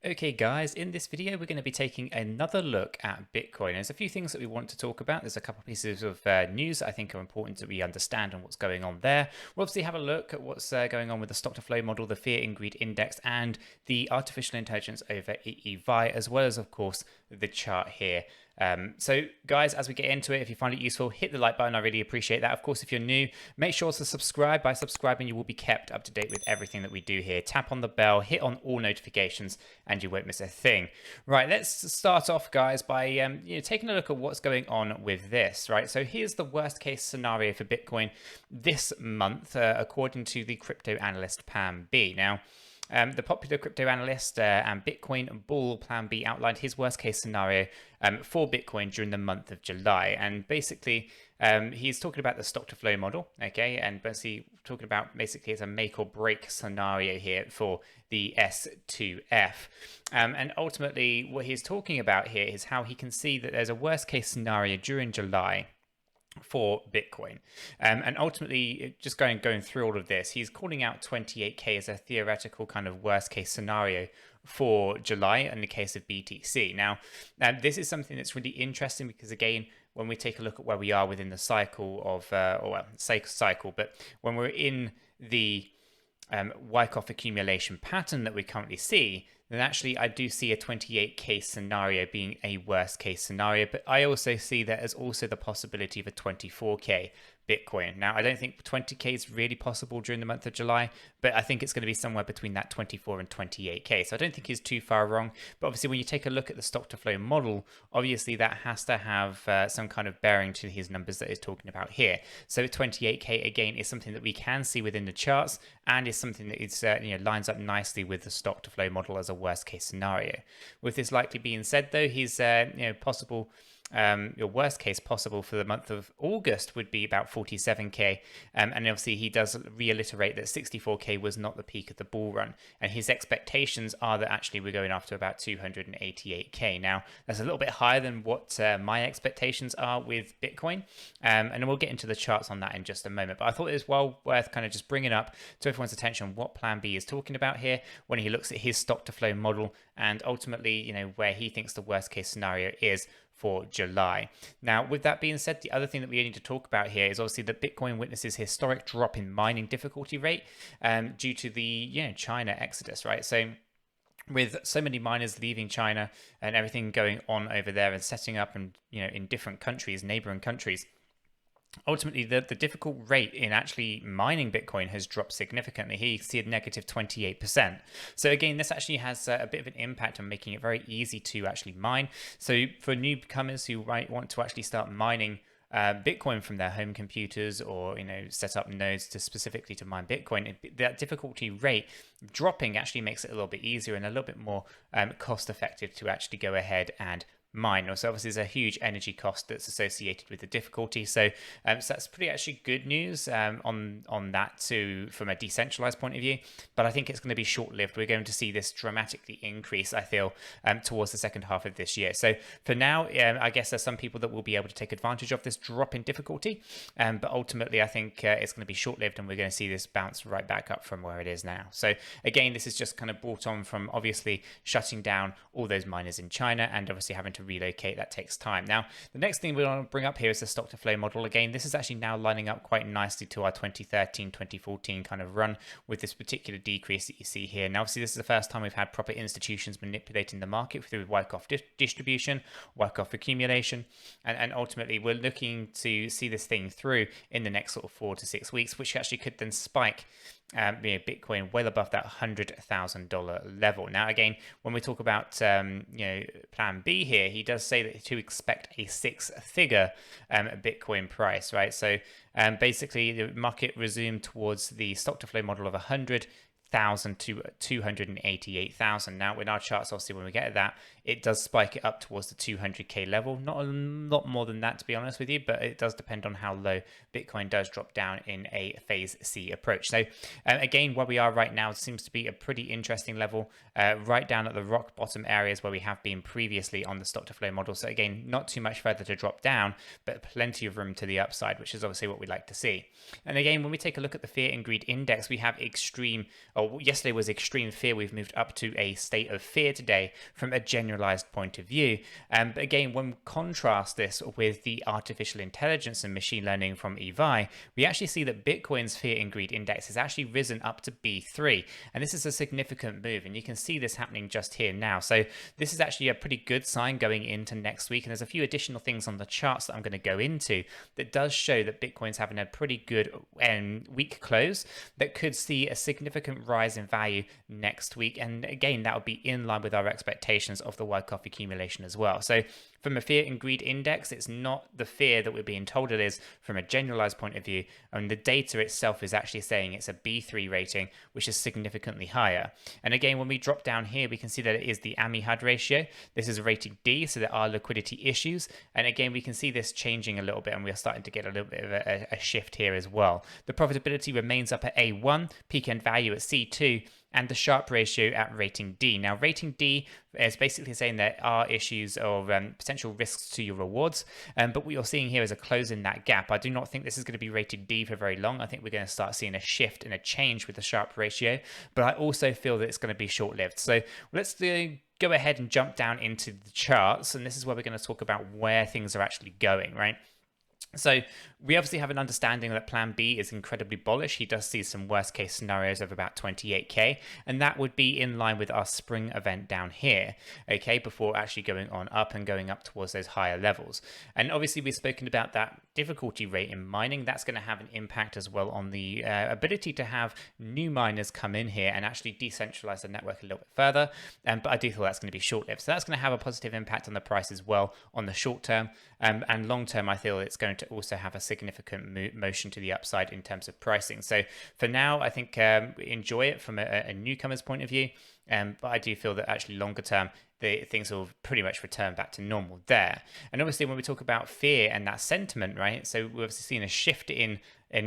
Okay guys, in this video we're going to be taking another look at Bitcoin. There's a few things that we want to talk about. There's a couple pieces of news that I think are important that we understand and what's going on there. We'll obviously have a look at what's going on with the stock to flow model, the fear and greed index, and the artificial intelligence over EEVI, as well as of course the chart here. So guys, as we get into it, if you find it useful, hit the like button. I really appreciate that. Of course, if you're new, make sure to subscribe. By subscribing, you will be kept up to date with everything that we do here. Tap on the bell, hit on all notifications, and you won't miss a thing. Right, let's start off, guys, by taking a look at what's going on with this. Right, so here's the worst case scenario for Bitcoin this month, according to the crypto analyst Pam B. Now, the popular crypto analyst and Bitcoin bull Plan B outlined his worst case scenario for Bitcoin during the month of July. And basically, he's talking about the stock to flow model, okay? And basically talking about basically it's a make or break scenario here for the S2F. And ultimately, what he's talking about here is how he can see that there's a worst case scenario during July for Bitcoin. And ultimately, just going through all of this, he's calling out 28K as a theoretical kind of worst case scenario for July in the case of BTC. Now, this is something that's really interesting because, again, when we take a look at where we are within the cycle of, cycle, but when we're in the Wyckoff accumulation pattern that we currently see, then actually I do see a 28K scenario being a worst case scenario, but I also see that as also the possibility of a 24K Bitcoin. Now, I don't think 20K is really possible during the month of July, but I think it's going to be somewhere between that 24 and 28K. So I don't think he's too far wrong. But obviously, when you take a look at the stock to flow model, obviously that has to have some kind of bearing to his numbers that he's talking about here. So 28K again is something that we can see within the charts, and is something that is lines up nicely with the stock to flow model as a worst case scenario. With this likely being said, though, his possible your worst case possible for the month of August would be about 47K. And obviously he does reiterate that 64K was not the peak of the bull run. And his expectations are that actually we're going after about 288K. Now, that's a little bit higher than what my expectations are with Bitcoin. And then we'll get into the charts on that in just a moment. But I thought it was well worth kind of just bringing up to everyone's attention what Plan B is talking about here when he looks at his stock to flow model and ultimately, where he thinks the worst case scenario is for July. Now, with that being said, the other thing that we need to talk about here is obviously that Bitcoin witnesses historic drop in mining difficulty rate due to the China exodus, right? So with so many miners leaving China and everything going on over there and setting up and in different countries, neighboring countries, ultimately the difficult rate in actually mining Bitcoin has dropped significantly. Here you see a negative 28%. So again, this actually has a bit of an impact on making it very easy to actually mine. So for newcomers who might want to actually start mining Bitcoin from their home computers or set up nodes to specifically to mine Bitcoin, that difficulty rate dropping actually makes it a little bit easier and a little bit more cost effective to actually go ahead and mine. So obviously there's a huge energy cost that's associated with the difficulty. So that's pretty actually good news on that too from a decentralized point of view. But I think it's going to be short-lived. We're going to see this dramatically increase, I feel, towards the second half of this year. So for now, I guess there's some people that will be able to take advantage of this drop in difficulty. But ultimately, I think it's going to be short-lived and we're going to see this bounce right back up from where it is now. So again, this is just kind of brought on from obviously shutting down all those miners in China and obviously having to relocate. That takes time. Now, the next thing we want to bring up here is the stock to flow model. Again, this is actually now lining up quite nicely to our 2013, 2014 kind of run with this particular decrease that you see here. Now, obviously, this is the first time we've had proper institutions manipulating the market through Wyckoff distribution, Wyckoff accumulation, and ultimately we're looking to see this thing through in the next sort of 4 to 6 weeks, which actually could then spike Bitcoin well above that $100,000 level. Now, again, when we talk about Plan B here, he does say that to expect a six-figure Bitcoin price, right? So basically, the market resumed towards the stock to flow model of 100,000 to 288,000. Now, in our charts, obviously, when we get at that, it does spike it up towards the 200K level. Not a lot more than that, to be honest with you, but it does depend on how low Bitcoin does drop down in a phase C approach. So again, where we are right now seems to be a pretty interesting level, right down at the rock bottom areas where we have been previously on the stock to flow model. So again, not too much further to drop down, but plenty of room to the upside, which is obviously what we like to see. And again, when we take a look at the fear and greed index, we have extreme, or yesterday was extreme fear. We've moved up to a state of fear today from a generalized point of view. But again, when we contrast this with the artificial intelligence and machine learning from EVI, we actually see that Bitcoin's fear and greed index has actually risen up to B3. And this is a significant move. And you can see this happening just here now. So this is actually a pretty good sign going into next week. And there's a few additional things on the charts that I'm going to go into that does show that Bitcoin's having a pretty good week close that could see a significant rise in value next week. And again, that would be in line with our expectations of the Wyckoff accumulation as well. So from a fear and greed index, it's not the fear that we're being told it is from a generalized point of view. And the data itself is actually saying it's a B3 rating, which is significantly higher. And again, when we drop down here, we can see that it is the AMI-HUD ratio. This is rated D, so there are liquidity issues. And again, we can see this changing a little bit, and we're starting to get a little bit of a shift here as well. The profitability remains up at A1, peak end value at C2, and the Sharpe ratio at rating D. Now, rating D is basically saying there are issues of potential risks to your rewards, but what you're seeing here is a close in that gap. I do not think this is going to be rated D for very long. I think we're going to start seeing a shift and a change with the Sharpe ratio, but I also feel that it's going to be short-lived. So let's go ahead and jump down into the charts, and this is where we're going to talk about where things are actually going, right? So we obviously have an understanding that Plan B is incredibly bullish. He does see some worst case scenarios of about 28k, and that would be in line with our spring event down here, okay, before actually going on up and going up towards those higher levels. And obviously we've spoken about that difficulty rate in mining. That's going to have an impact as well on the ability to have new miners come in here and actually decentralize the network a little bit further. But I do feel that's going to be short-lived. So that's going to have a positive impact on the price as well on the short term. And long term, I feel it's going to also have a significant motion to the upside in terms of pricing. So for now, I think enjoy it from a newcomer's point of view. But I do feel that actually longer term, things will pretty much return back to normal there. And obviously, when we talk about fear and that sentiment, right? So we've obviously seen a shift in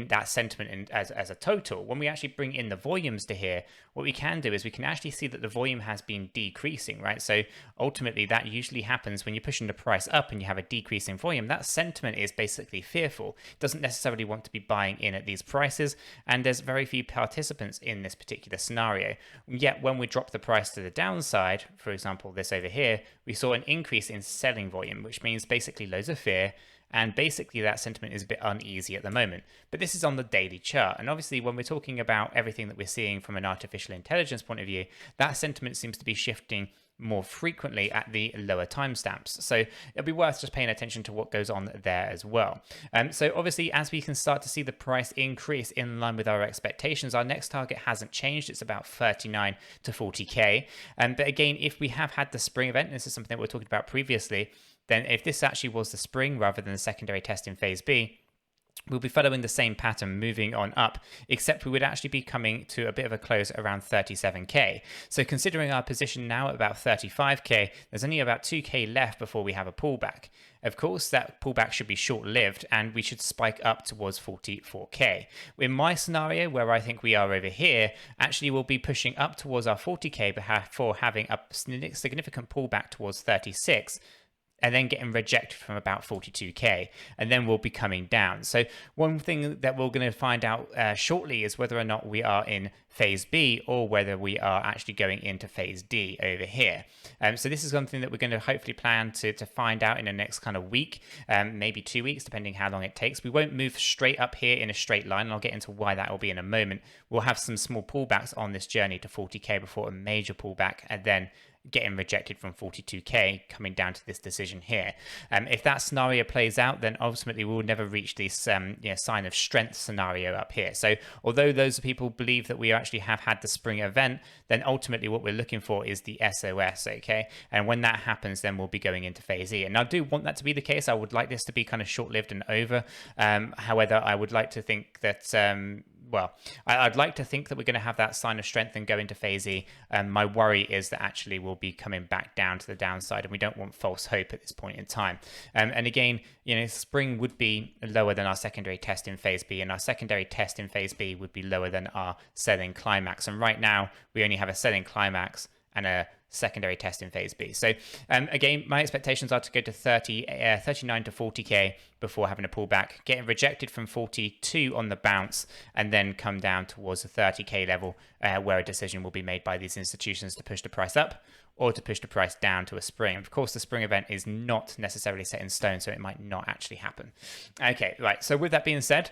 that sentiment as a total. When we actually bring in the volumes to here, what we can do is we can actually see that the volume has been decreasing, right? So ultimately, that usually happens when you're pushing the price up and you have a decrease in volume. That sentiment is basically fearful. It doesn't necessarily want to be buying in at these prices, and there's very few participants in this particular scenario. Yet when we drop the price to the downside, for example, this over here, we saw an increase in selling volume, which means basically loads of fear. And basically that sentiment is a bit uneasy at the moment. But this is on the daily chart. And obviously when we're talking about everything that we're seeing from an artificial intelligence point of view, that sentiment seems to be shifting more frequently at the lower timestamps. So it'll be worth just paying attention to what goes on there as well. So obviously, as we can start to see the price increase in line with our expectations, our next target hasn't changed. It's about 39 to 40k. But again, if we have had the spring event, this is something that we were talking about previously, then if this actually was the spring rather than the secondary test in phase B, we'll be following the same pattern moving on up, except we would actually be coming to a bit of a close around 37k. So considering our position now at about 35k, there's only about 2k left before we have a pullback. Of course, that pullback should be short-lived and we should spike up towards 44k. In my scenario, where I think we are over here, actually we'll be pushing up towards our 40k before having a significant pullback towards 36, and then getting rejected from about 42k, and then we'll be coming down. So one thing that we're going to find out shortly is whether or not we are in phase B or whether we are actually going into phase D over here. So this is something that we're going to hopefully plan to find out in the next kind of week, maybe 2 weeks, depending how long it takes. We won't move straight up here in a straight line, and I'll get into why that will be in a moment. We'll have some small pullbacks on this journey to 40k before a major pullback, and then getting rejected from 42k, coming down to this decision here. If that scenario plays out, then ultimately we will never reach this sign of strength scenario up here. So although those people believe that we actually have had the spring event, then ultimately what we're looking for is the SOS, okay? And when that happens, then we'll be going into phase E. And I do want that to be the case. I would like this to be kind of short-lived and over. However, I would like to think that I'd like to think that we're going to have that sign of strength and go into phase E. My worry is that actually we'll be coming back down to the downside, and we don't want false hope at this point in time. And again, spring would be lower than our secondary test in phase B, and our secondary test in phase B would be lower than our selling climax. And right now, we only have a selling climax and a secondary test in phase B. So again, my expectations are to go to 39 to 40k before having a pullback, getting rejected from 42 on the bounce, and then come down towards the 30k level where a decision will be made by these institutions to push the price up or to push the price down to a spring. Of course, the spring event is not necessarily set in stone, so it might not actually happen. Okay, right. So with that being said,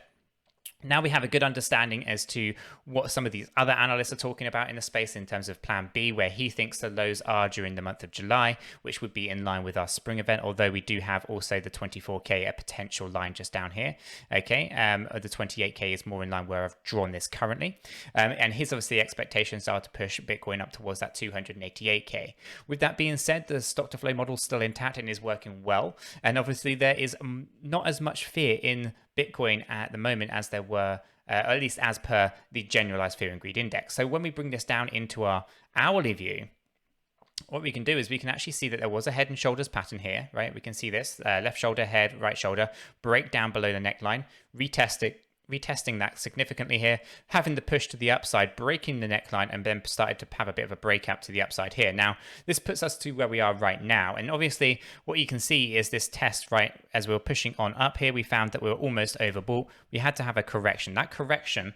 now we have a good understanding as to what some of these other analysts are talking about in the space in terms of plan B, where he thinks the lows are during the month of July, which would be in line with our spring event, although we do have also the 24k, a potential line just down here. Okay, the 28k is more in line where I've drawn this currently. And his obviously expectations are to push Bitcoin up towards that 288k. With that being said, the stock to flow model is still intact and is working well. And obviously there is not as much fear in Bitcoin at the moment as there were, at least as per the generalized fear and greed index. So when we bring this down into our hourly view, what we can do is we can actually see that there was a head and shoulders pattern here, right? We can see this left shoulder, head, right shoulder, break down below the neckline, retesting that significantly here, having the push to the upside, breaking the neckline, and then started to have a bit of a breakout to the upside here. Now, this puts us to where we are right now. And obviously, what you can see is this test, right, as we were pushing on up here, we found that we were almost overbought. We had to have a correction. That correction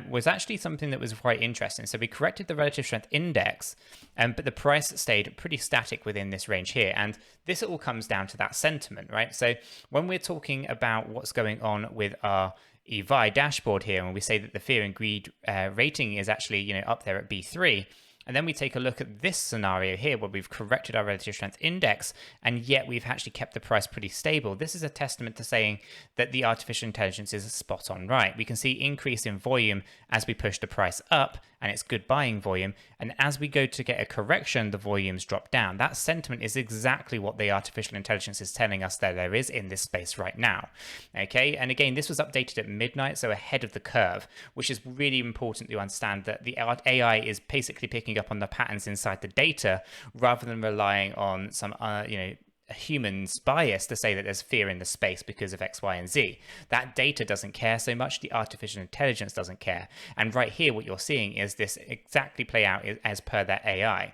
was actually something that was quite interesting. So we corrected the relative strength index, but the price stayed pretty static within this range here. And this all comes down to that sentiment, right? So when we're talking about what's going on with our EVI dashboard here, and we say that the fear and greed rating is actually, up there at B3, and then we take a look at this scenario here where we've corrected our relative strength index and yet we've actually kept the price pretty stable. This is a testament to saying that the artificial intelligence is spot on right. We can see increase in volume as we push the price up, and it's good buying volume. And as we go to get a correction, the volumes drop down. That sentiment is exactly what the artificial intelligence is telling us that there is in this space right now. Okay, and again, this was updated at midnight, so ahead of the curve, which is really important to understand that the AI is basically picking up on the patterns inside the data rather than relying on some, a human's bias to say that there's fear in the space because of X, Y, and Z. That data doesn't care so much. The artificial intelligence doesn't care. And right here, what you're seeing is this exactly play out as per that AI.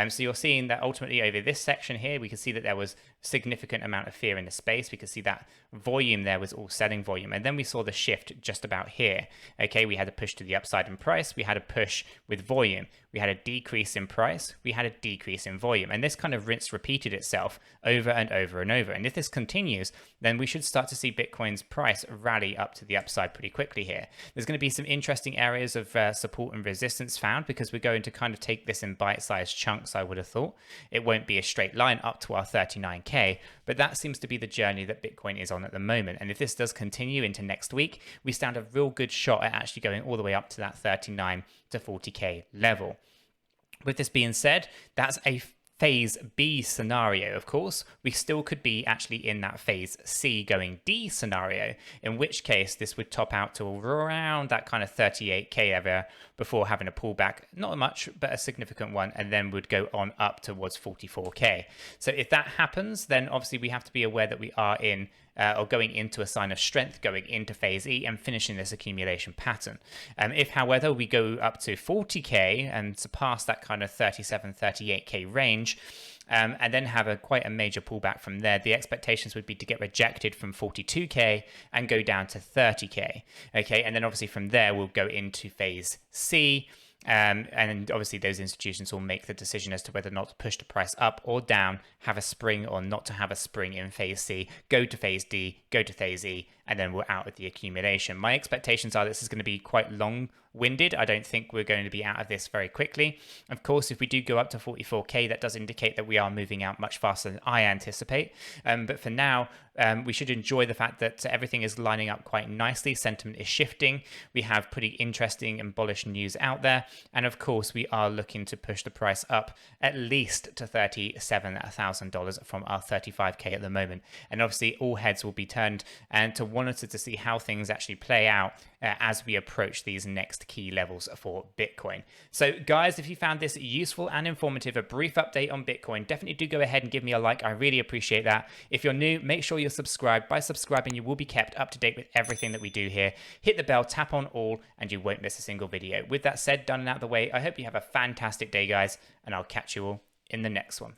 So you're seeing that ultimately over this section here, we can see that there was significant amount of fear in the space. We could see that volume there was all selling volume. And then we saw the shift just about here. Okay, we had a push to the upside in price. We had a push with volume. We had a decrease in price. We had a decrease in volume. And this kind of repeated itself over and over and over. And if this continues, then we should start to see Bitcoin's price rally up to the upside pretty quickly here. There's going to be some interesting areas of support and resistance found because we're going to kind of take this in bite-sized chunks, I would have thought. It won't be a straight line up to our 39K, but that seems to be the journey that Bitcoin is on at the moment. And if this does continue into next week, we stand a real good shot at actually going all the way up to that 39 to 40K level. With this being said, that's a phase B scenario. Of course, we still could be actually in that phase C going D scenario, in which case this would top out to around that kind of 38K area before having a pullback, not much, but a significant one, and then would go on up towards 44K. So if that happens, then obviously we have to be aware that we are in or going into a sign of strength, going into phase E and finishing this accumulation pattern. If, however, we go up to 40K and surpass that kind of 37, 38K range, and then have quite a major pullback from there, the expectations would be to get rejected from 42K and go down to 30K. Okay, and then obviously from there, we'll go into phase C. And obviously those institutions will make the decision as to whether or not to push the price up or down, have a spring or not to have a spring in phase C, go to phase D, go to phase E, and then we're out with the accumulation. My expectations are this is going to be quite long-winded. I don't think we're going to be out of this very quickly. Of course, if we do go up to 44K, that does indicate that we are moving out much faster than I anticipate. But for now, we should enjoy the fact that everything is lining up quite nicely. Sentiment is shifting. We have pretty interesting and bullish news out there. And of course, we are looking to push the price up at least to $37,000 from our 35K at the moment. And obviously, all heads will be turned and to monitor to see how things actually play out as we approach these next key levels for Bitcoin. So guys, if you found this useful and informative, a brief update on Bitcoin, definitely do go ahead and give me a like. I really appreciate that. If you're new, make sure you're subscribed. By subscribing, you will be kept up to date with everything that we do here. Hit the bell, tap on all, and you won't miss a single video. With that said, done and out of the way, I hope you have a fantastic day, guys, and I'll catch you all in the next one.